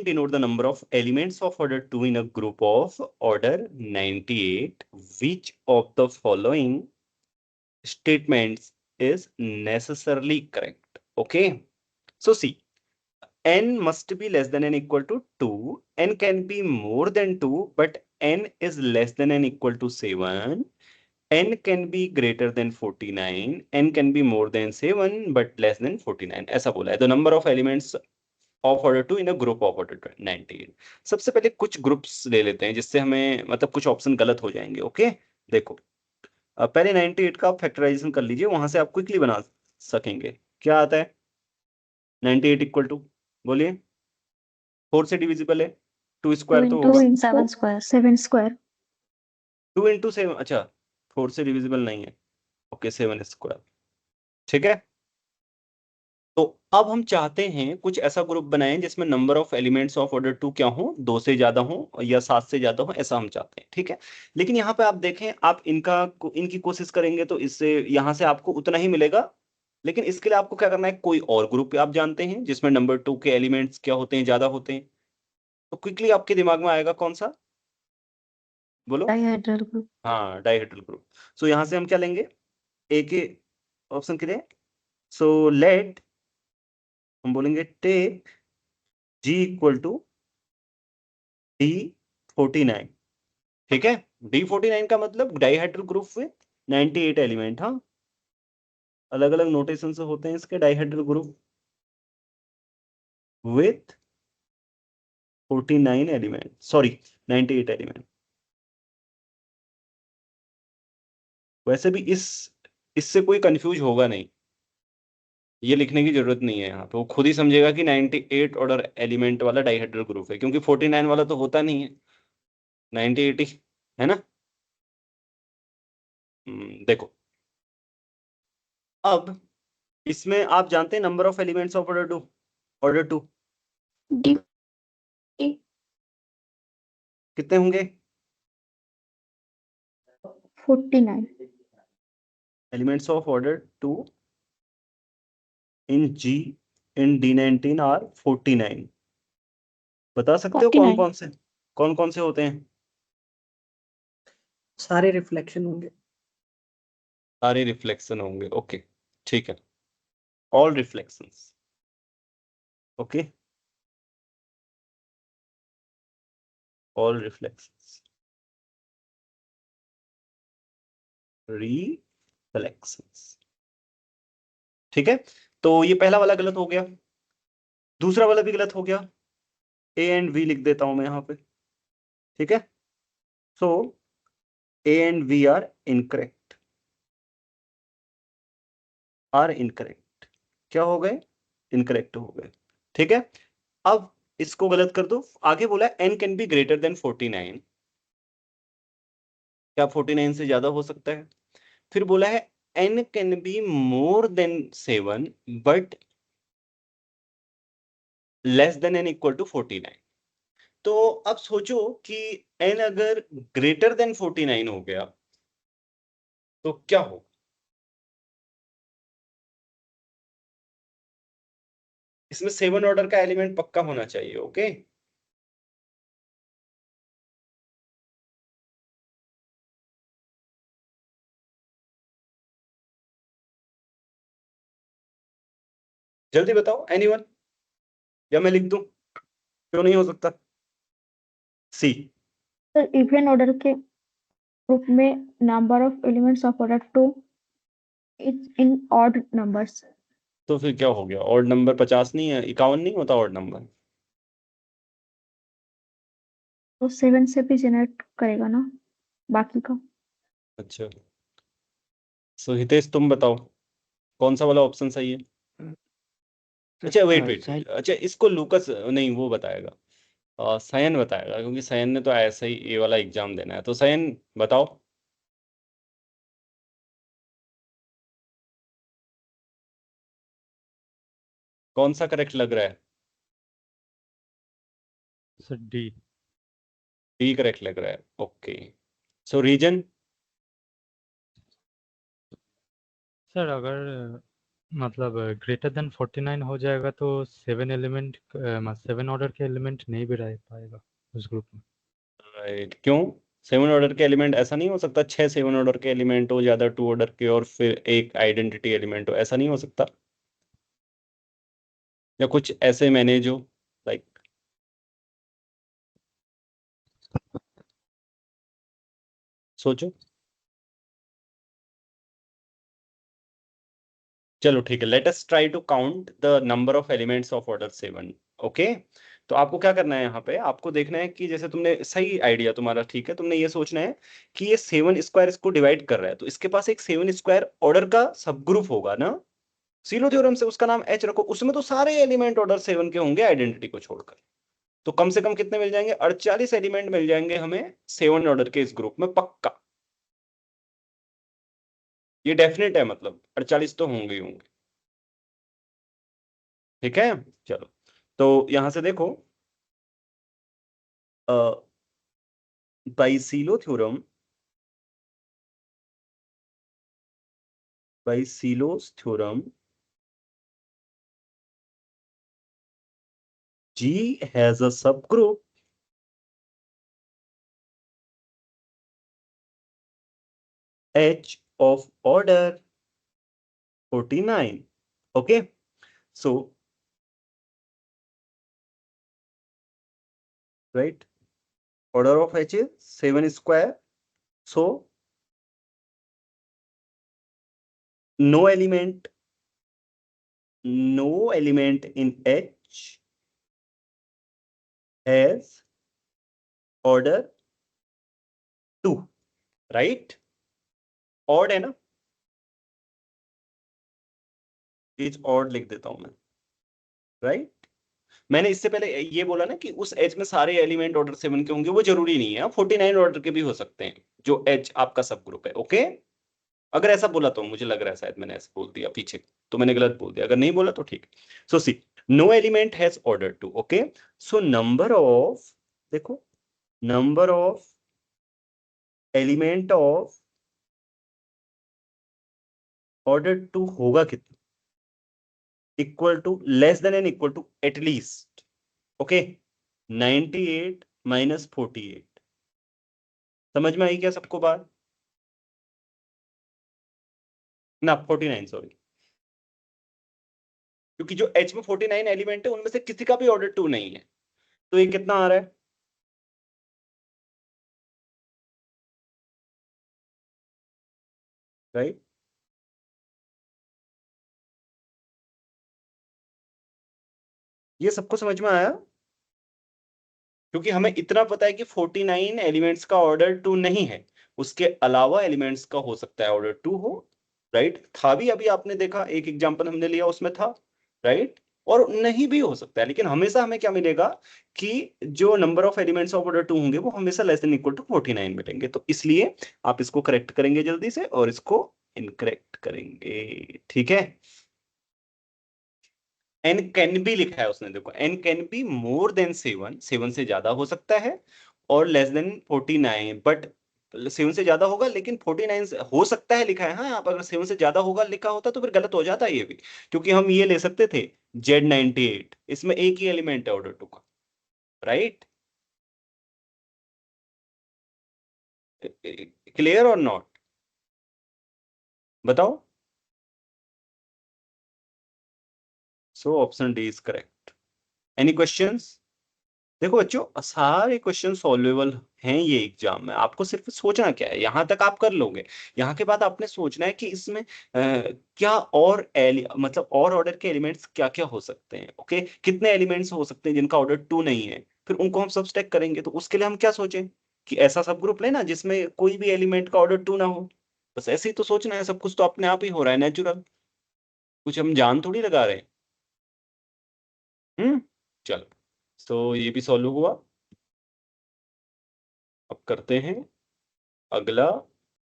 denote the number of elements of order 2 in a group of order 98. Which of the following statements is necessarily correct? Okay, so see, n must be less than and equal to 2. N can be more than 2, but n is less than and equal to 7. n can be greater than 49. n can be more than 7 but less than 49. ऐसा बोला है. The number of elements of order 2 in a group of order 98. सबसे पहले कुछ groups ले लेते हैं जिससे हमें मतलब कुछ ऑप्शन गलत हो जाएंगे. ओके, देखो पहले 98 का आप फैक्टराइजेशन कर लीजिए, वहां से आप क्विकली बना सकेंगे. क्या आता है 98 इक्वल टू, बोलिए. 4 से डिविजिबल है, 2 स्क्वायर तो होगा 7 स्क्वायर 7 स्क्वायर 2 इंटू 7. अच्छा 4 से डिविजिबल नहीं है. Okay 7 square. ठीक है, तो अब हम चाहते हैं कुछ ऐसा ग्रुप बनाएं जिसमें number of elements of order 2 क्या हो, 2 से ज्यादा हो या 7 से ज्यादा हो, ऐसा हम चाहते हैं. ठीक है, लेकिन यहाँ पे आप देखें, आप इनकी कोशिश करेंगे तो इससे यहाँ से आपको उतना ही मिलेगा. लेकिन इसके लिए आपको क्या करना है, कोई और ग्रुप आप जानते हैं जिसमें नंबर 2 के एलिमेंट्स क्या होते हैं, ज्यादा होते हैं. तो क्विकली आपके दिमाग में आएगा कौन सा, बोलो. डाइहेड्रल ग्रुप हाँ, डाइहेड्रल ग्रुप. सो यहाँ से हम क्या लेंगे, ए के ऑप्शन के लिए. सो लेट, हम बोलेंगे take G equal to D49. ठीक है, D49 का मतलब डाइहेड्रल ग्रुप विथ 98 एलिमेंट. हाँ, अलग अलग नोटेशन से होते हैं इसके. Dihedral group with 49 element, sorry 98 element. वैसे भी इससे कोई कंफ्यूज होगा नहीं, ये लिखने की जरूरत नहीं है. यहाँ पे वो खुद ही समझेगा कि 98 ऑर्डर एलिमेंट वाला डाइहेड्रल ग्रुप है, क्योंकि 49 वाला तो होता नहीं है, 98 ही है ना. देखो, अब इसमें आप जानते हैं number of elements of order two D कितने होंगे, 49 elements of order 2 in G in D19 are 49. बता सकते हो 49 कौन कौन से होते हैं? सारे रिफ्लेक्शन होंगे. सारे रिफ्लेक्शन होंगे. ओके, ठीक है, all reflections. Okay, all reflections, reflections. ठीक है, तो ये पहला वाला गलत हो गया, दूसरा वाला भी गलत हो गया. A एंड V लिख देता हूं मैं यहाँ पे. ठीक है, so A and V are incorrect. क्या हो गए, इनकरेक्ट हो गए. ठीक है, अब इसको गलत कर दो. आगे बोला n can be greater than 49. क्या 49 से ज्यादा हो सकता है? फिर बोला है n can be more than 7 but less than n equal to 49. तो अब सोचो कि n अगर ग्रेटर देन 49 हो गया तो क्या हो. इसमें 7 ऑर्डर का एलिमेंट पक्का होना चाहिए. ओके, जल्दी बताओ एनीवन, या मैं लिख दूं, क्यों नहीं हो सकता? सी, सर इवन ऑर्डर के ग्रुप में number of elements of order 2 is in odd numbers. तो फिर क्या हो गया, ऑड नंबर 50 नहीं है, 51 नहीं होता ऑड नंबर? तो 7 से भी जनरेट करेगा ना बाकी का. अच्छा, सो हितेश तुम बताओ कौन सा वाला ऑप्शन सही है. अच्छा वेट, अच्छा इसको लूकस नहीं, वो बताएगा, सयन बताएगा, क्योंकि सयन ने तो ऐसा ही ये वाला एग्जाम देना है. तो सयन बताओ. कौन सा करेक्ट लग रहा है? Sir D. डी करेक्ट लग रहा है. ओके, सो रीजन. सर अगर मतलब ग्रेटर देन 49 हो जाएगा तो 7 ऑर्डर के एलिमेंट नहीं भी रह पाएगा उस ग्रुप में। राइट, क्यों? 7 ऑर्डर के एलिमेंट ऐसा नहीं हो सकता? 6 7 ऑर्डर के एलिमेंट हो, ज्यादा 2 ऑर्डर के, और फिर एक आइडेंटिटी एलिमेंट हो, ऐसा नहीं हो सकता? या कुछ ऐसे मैनेज हो, लाइक सोचो। चलो ठीक है, let us try to count the number of elements of order 7। Okay, तो आपको क्या करना है, यहाँ पे आपको देखना है कि जैसे तुमने सही आइडिया तुम्हारा ठीक है, तुमने ये सोचना है कि ये 7 स्क्वायर इसको डिवाइड कर रहा है, तो इसके पास एक 7 स्क्वायर ऑर्डर का सब ग्रुप होगा ना। सीलो थ्योरम से उसका नाम एच रखो, उसमें तो सारे एलिमेंट ऑर्डर 7 के होंगे आइडेंटिटी को छोड़कर। तो कम से कम कितने मिल जाएंगे? 48 एलिमेंट मिल जाएंगे हमें 7 ऑर्डर के इस ग्रुप में, पक्का। ये डेफिनेट है, मतलब 48 तो होंगे ही होंगे। ठीक है, चलो, तो यहां से देखो, by silo theorem, by सीलोस theorem, G has a subgroup H of order 49. Okay, so right, order of H is 7 square, so no element in H has order 2, right? Odd है ना, इज ऑड लिख देता हूं मैं, right? मैंने इससे पहले ये बोला ना कि उस एच में सारे एलिमेंट ऑर्डर 7 के होंगे, वो जरूरी नहीं है, 49 ऑर्डर के भी हो सकते हैं जो एच आपका सब ग्रुप है। ओके, अगर ऐसा बोला तो मुझे लग रहा है शायद मैंने ऐसा बोल दिया पीछे, तो मैंने गलत बोल दिया, अगर नहीं बोला तो ठीक। So see, no element has order 2। Okay, so number of, देखो, number of element of order 2 होगा कितना? Equal to, less than and equal to, at least. Okay, 98 माइनस 48। समझ में आई क्या सबको बात? ना 49, सॉरी, क्योंकि जो एच में 49 एलिमेंट है उनमें से किसी का भी ऑर्डर 2 नहीं है, तो ये कितना आ रहा है? राइट, ये सबको समझ में आया? क्योंकि हमें इतना पता है कि 49 एलिमेंट्स का ऑर्डर 2 नहीं है, उसके अलावा एलिमेंट्स का हो सकता है ऑर्डर 2 हो। राइट, था भी, अभी आपने देखा एक एग्जांपल हमने लिया उसमें था। राइट, और नहीं भी हो सकता है, लेकिन हमेशा हमें क्या मिलेगा कि जो number of elements of order 2 होंगे वो हमेशा लेस देन इक्वल टू 49 मिलेंगे। तो इसलिए आप इसको करेक्ट करेंगे जल्दी से, और इसको इनकरेक्ट करेंगे। ठीक है, एन कैन बी लिखा है उसने, देखो, n can be more than 7, 7 से ज्यादा हो सकता है, और लेस देन 49, बट 7 से ज्यादा होगा लेकिन 49 हो सकता है लिखा है। हाँ, आप अगर 7 से ज्यादा होगा लिखा होता तो फिर गलत हो जाता ये भी, क्योंकि हम ये ले सकते थे Z98, इसमें एक ही एलिमेंट है ऑर्डर 2 का। राइट, क्लियर और नॉट, बताओ? So option D is correct. Any questions? देखो बच्चों, सारे क्वेश्चन सॉल्वेबल हैं ये एग्जाम में, आपको सिर्फ सोचना क्या है, यहां तक आप कर लोगे। यहाँ के बाद आपने सोचना है कि इसमें क्या और मतलब और ऑर्डर के एलिमेंट्स क्या क्या हो सकते हैं। ओके, कितने एलिमेंट्स हो सकते हैं जिनका ऑर्डर 2 नहीं है, फिर उनको हम सब स्टैक करेंगे। तो उसके लिए हम क्या सोचें कि ऐसा सब ग्रुप लेना जिसमें कोई भी एलिमेंट का ऑर्डर 2 ना हो। बस ऐसे ही तो सोचना है, सब कुछ तो अपने आप ही हो रहा है, नेचुरल, कुछ हम जान थोड़ी लगा रहे हैं। चलो, तो ये भी सॉल्व हुआ। अब करते हैं अगला